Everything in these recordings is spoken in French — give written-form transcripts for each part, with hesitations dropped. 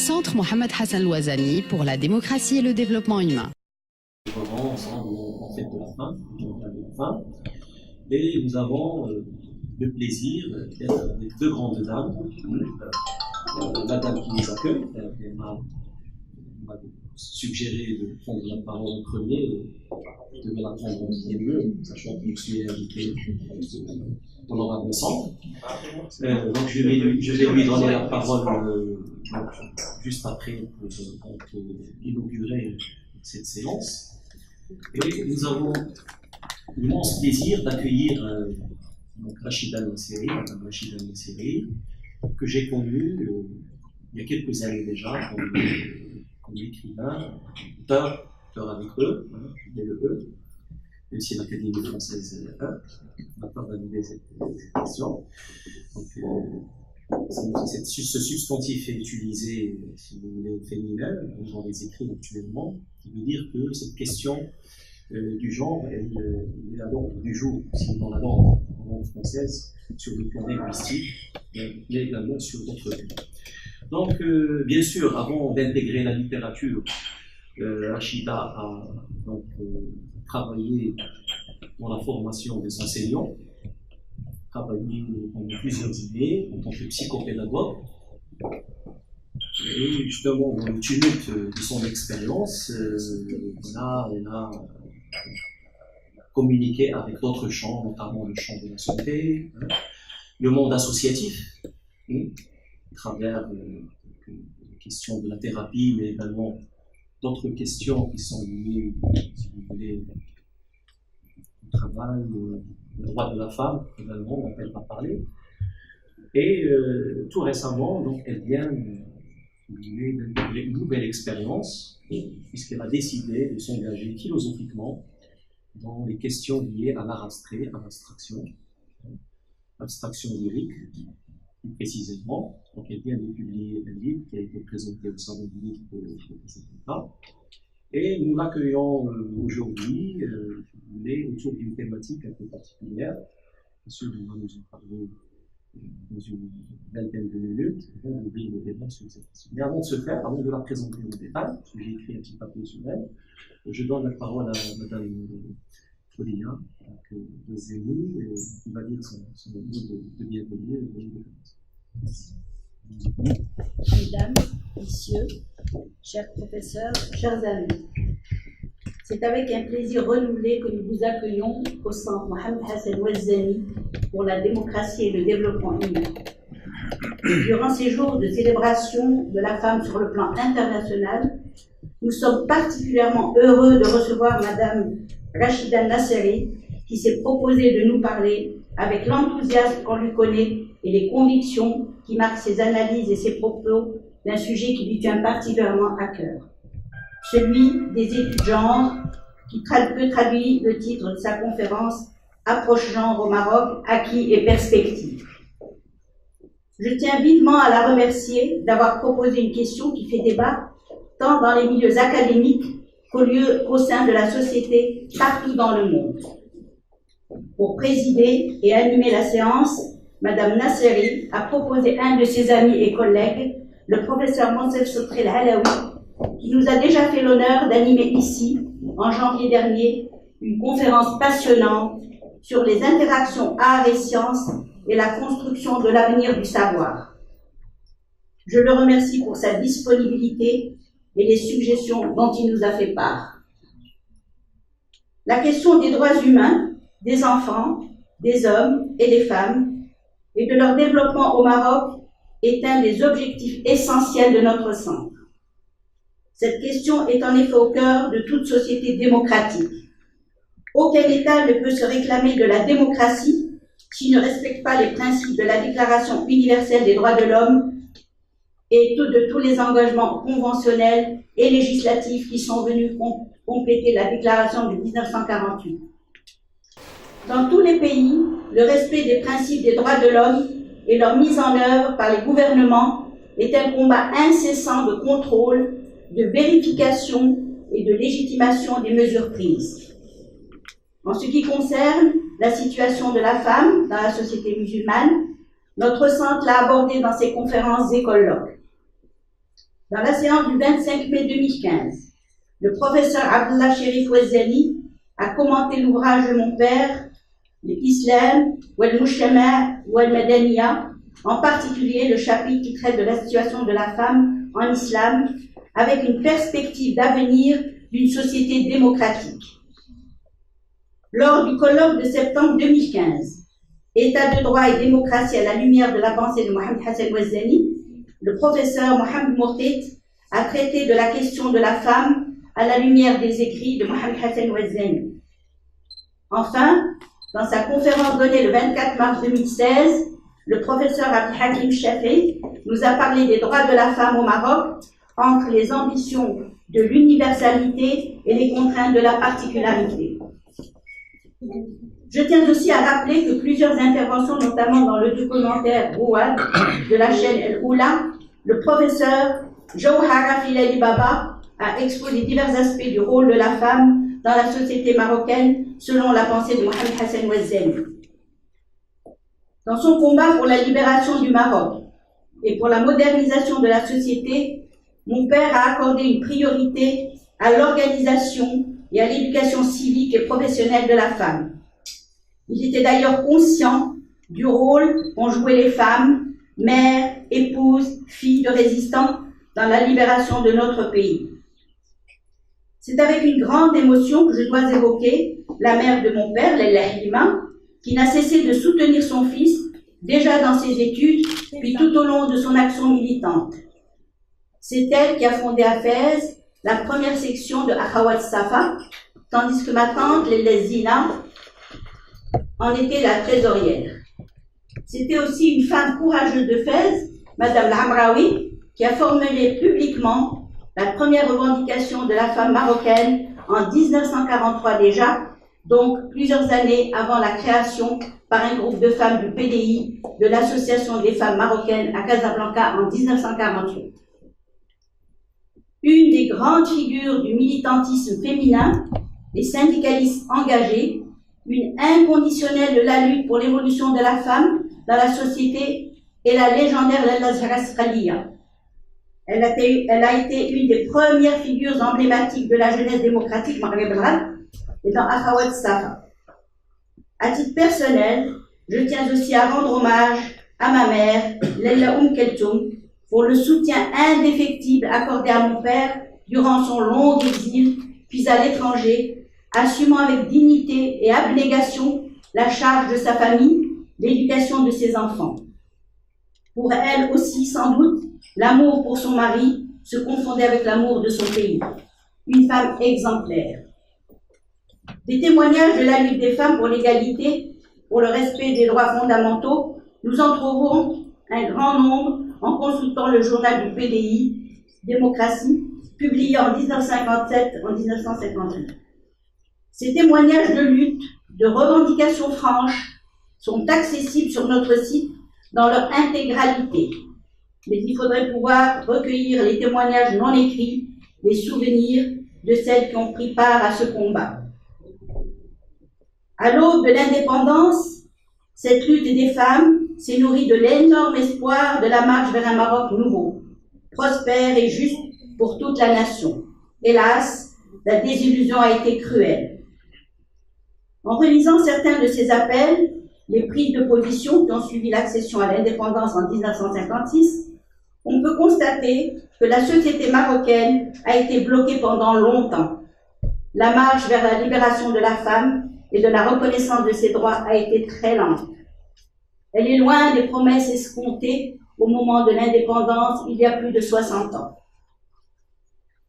Centre Mohamed Hassan Louazani pour la démocratie et le développement humain. Ensemble, en fait de la fin, et nous avons le plaisir d'être avec deux grandes dames, la dame qui nous accueille, elle m'a suggéré de prendre la parole en premier, je devais la prendre en premier, sachant que je suis invité honorable centre. Donc je vais lui donner la parole juste après pour inaugurer cette séance. Et nous avons l'immense plaisir d'accueillir Rachida Nasseri, Madame Rachida Nasseri, que j'ai connue il y a quelques années déjà comme écrivain, auteur avec eux, même si l'Académie française n'a pas validé cette question. Ce substantif est utilisé, si vous voulez, au féminin, dans les écrits actuellement, qui veut dire que cette question du genre, elle est à l'ordre du jour, si dans la langue française, sur le plan linguistique, mais également sur d'autres plans. Donc, bien sûr, avant d'intégrer la littérature, Rachida a donc travaillé dans la formation des enseignants, travaillé pendant plusieurs années en tant que psychopédagogue. Et justement, dans le tumulte de son expérience, elle a communiqué avec d'autres champs, notamment le champ de la santé, le monde associatif, à travers la question de la thérapie, mais également d'autres questions qui sont liées, si vous voulez, au travail, au droit de la femme, également, dont elle va parler. Et tout récemment, donc, elle vient d'intégrer une nouvelle expérience, puisqu'elle a décidé de s'engager philosophiquement dans les questions liées à l'art abstrait, à l'abstraction, abstraction lyrique, plus précisément. Donc, elle vient de publier un livre qui a été présenté au Salon du Livre de cet État. Et nous l'accueillons aujourd'hui, autour d'une thématique un peu particulière. Bien sûr, on va nous en parler dans une vingtaine de minutes, on va ouvrir le débat sur cette question. Mais avant de se faire, avant de la présenter au détail, parce que j'ai écrit un petit papier sur elle, je donne la parole à Madame Folia, de Zéni, qui va dire son mot de bienvenue et de commencer. Mesdames, Messieurs, chers professeurs, chers amis, c'est avec un plaisir renouvelé que nous vous accueillons au Centre Mohamed Hassan Louazani pour la démocratie et le développement humain. Durant ces jours de célébration de la femme sur le plan international, nous sommes particulièrement heureux de recevoir Madame Rachida Nasseri, qui s'est proposée de nous parler avec l'enthousiasme qu'on lui connaît et les convictions qui marquent ses analyses et ses propos d'un sujet qui lui tient particulièrement à cœur. Celui des études genre, qui traduit le titre de sa conférence « Approche genre au Maroc, acquis et perspectives ». Je tiens vivement à la remercier d'avoir proposé une question qui fait débat tant dans les milieux académiques qu'au sein de la société partout dans le monde. Pour présider et animer la séance, Madame Nasseri a proposé un de ses amis et collègues, le professeur Monsef Sotri El-Halaoui, qui nous a déjà fait l'honneur d'animer ici, en janvier dernier, une conférence passionnante sur les interactions art et sciences et la construction de l'avenir du savoir. Je le remercie pour sa disponibilité et les suggestions dont il nous a fait part. La question des droits humains, des enfants, des hommes et des femmes et de leur développement au Maroc est un des objectifs essentiels de notre centre. Cette question est en effet au cœur de toute société démocratique. Aucun État ne peut se réclamer de la démocratie s'il ne respecte pas les principes de la Déclaration universelle des droits de l'homme et de tous les engagements conventionnels et législatifs qui sont venus compléter la Déclaration de 1948. Dans tous les pays, le respect des principes des droits de l'homme et leur mise en œuvre par les gouvernements est un combat incessant de contrôle, de vérification et de légitimation des mesures prises. En ce qui concerne la situation de la femme dans la société musulmane, notre centre l'a abordé dans ses conférences et colloques. Dans la séance du 25 mai 2015, le professeur Abdullah Sherif Ouazzani a commenté l'ouvrage de mon père, l'Islam, Wal-Mujtama' Wal-Madaniya, en particulier le chapitre qui traite de la situation de la femme en islam, avec une perspective d'avenir d'une société démocratique. Lors du colloque de septembre 2015, État de droit et démocratie à la lumière de la pensée de Mohamed Hassan Ouazzani, le professeur Mohamed Mourtet a traité de la question de la femme à la lumière des écrits de Mohamed Hassan Ouazzani. Enfin, dans sa conférence donnée le 24 mars 2016, le professeur Abdelhakim Chafi nous a parlé des droits de la femme au Maroc entre les ambitions de l'universalité et les contraintes de la particularité. Je tiens aussi à rappeler que plusieurs interventions, notamment dans le documentaire Rouad de la chaîne El Oula, le professeur Jawhara Filali Baba a exposé divers aspects du rôle de la femme dans la société marocaine selon la pensée de Mohamed Hassan Ouazzani. Dans son combat pour la libération du Maroc et pour la modernisation de la société, mon père a accordé une priorité à l'organisation et à l'éducation civique et professionnelle de la femme. Il était d'ailleurs conscient du rôle qu'ont joué les femmes, mères, épouses, filles de résistants dans la libération de notre pays. C'est avec une grande émotion que je dois évoquer la mère de mon père, Laila Halima, qui n'a cessé de soutenir son fils, déjà dans ses études, puis tout au long de son action militante. C'est elle qui a fondé à Fès la première section de Akhawat Safa, tandis que ma tante, Laila Zina, en était la trésorière. C'était aussi une femme courageuse de Fès, Madame Lamraoui, qui a formulé publiquement la première revendication de la femme marocaine en 1943 déjà, donc plusieurs années avant la création par un groupe de femmes du PDI de l'Association des femmes marocaines à Casablanca en 1948. Une des grandes figures du militantisme féminin, les syndicalistes engagés, une inconditionnelle de la lutte pour l'évolution de la femme dans la société est la légendaire Laila Zahra Sqaliya. Elle a été une des premières figures emblématiques de la jeunesse démocratique maghrébienne et dans Akhawat Safa. À titre personnel, je tiens aussi à rendre hommage à ma mère, Laila Keltoum, pour le soutien indéfectible accordé à mon père durant son long exil, puis à l'étranger, assumant avec dignité et abnégation la charge de sa famille, l'éducation de ses enfants. Pour elle aussi, sans doute, l'amour pour son mari se confondait avec l'amour de son pays. Une femme exemplaire. Des témoignages de la lutte des femmes pour l'égalité, pour le respect des droits fondamentaux, nous en trouvons un grand nombre en consultant le journal du PDI, Démocratie, publié en 1957 en 1958. Ces témoignages de lutte, de revendications franches, sont accessibles sur notre site dans leur intégralité. Mais il faudrait pouvoir recueillir les témoignages non écrits, les souvenirs de celles qui ont pris part à ce combat. À l'aube de l'indépendance, cette lutte des femmes s'est nourrie de l'énorme espoir de la marche vers un Maroc nouveau, prospère et juste pour toute la nation. Hélas, la désillusion a été cruelle. En relisant certains de ces appels, les prises de position qui ont suivi l'accession à l'indépendance en 1956, on peut constater que la société marocaine a été bloquée pendant longtemps. La marche vers la libération de la femme et de la reconnaissance de ses droits a été très lente. Elle est loin des promesses escomptées au moment de l'indépendance il y a plus de 60 ans.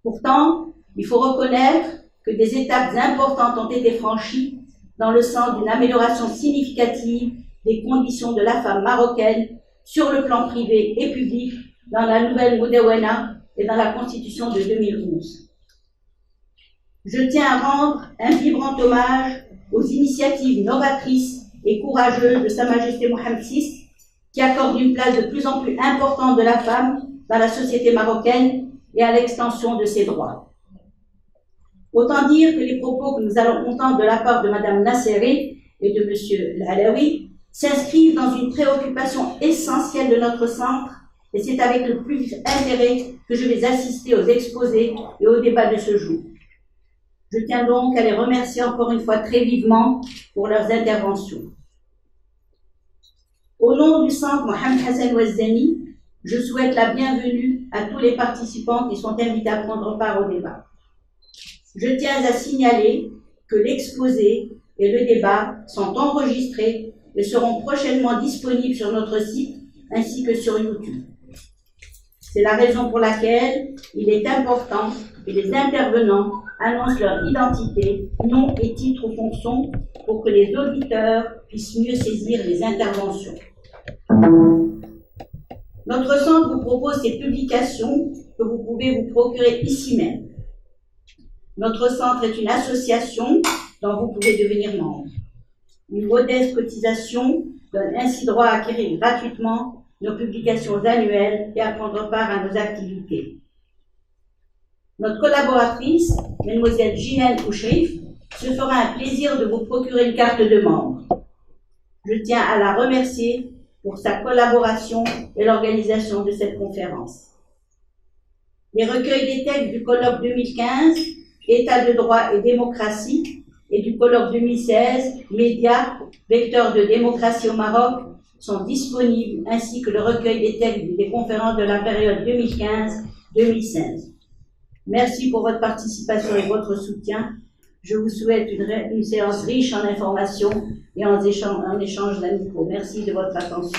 Pourtant, il faut reconnaître que des étapes importantes ont été franchies dans le sens d'une amélioration significative des conditions de la femme marocaine sur le plan privé et public dans la nouvelle Moudawana et dans la Constitution de 2011. Je tiens à rendre un vibrant hommage aux initiatives novatrices et courageuses de Sa Majesté Mohammed VI, qui accorde une place de plus en plus importante de la femme dans la société marocaine et à l'extension de ses droits. Autant dire que les propos que nous allons entendre de la part de Mme Nasseri et de M. Alaoui s'inscrivent dans une préoccupation essentielle de notre centre, et c'est avec le plus intérêt que je vais assister aux exposés et aux débats de ce jour. Je tiens donc à les remercier encore une fois très vivement pour leurs interventions. Au nom du Centre Mohamed Hassan Ouazzani, je souhaite la bienvenue à tous les participants qui sont invités à prendre part au débat. Je tiens à signaler que l'exposé et le débat sont enregistrés et seront prochainement disponibles sur notre site ainsi que sur YouTube. C'est la raison pour laquelle il est important que les intervenants annoncent leur identité, nom et titre ou fonction pour que les auditeurs puissent mieux saisir les interventions. Notre centre vous propose ces publications que vous pouvez vous procurer ici même. Notre centre est une association dont vous pouvez devenir membre. Une modeste cotisation donne ainsi droit à acquérir gratuitement nos publications annuelles et à prendre part à nos activités. Notre collaboratrice, Mademoiselle Jinel Ouchrif, se fera un plaisir de vous procurer une carte de membre. Je tiens à la remercier pour sa collaboration et l'organisation de cette conférence. Les recueils des textes du colloque 2015, État de droit et démocratie, et du colloque 2016, Médias, vecteurs de démocratie au Maroc, sont disponibles, ainsi que le recueil des textes des conférences de la période 2015-2016. Merci pour votre participation et votre soutien. Je vous souhaite une séance riche en informations et en échanges d'amicaux. Merci de votre attention.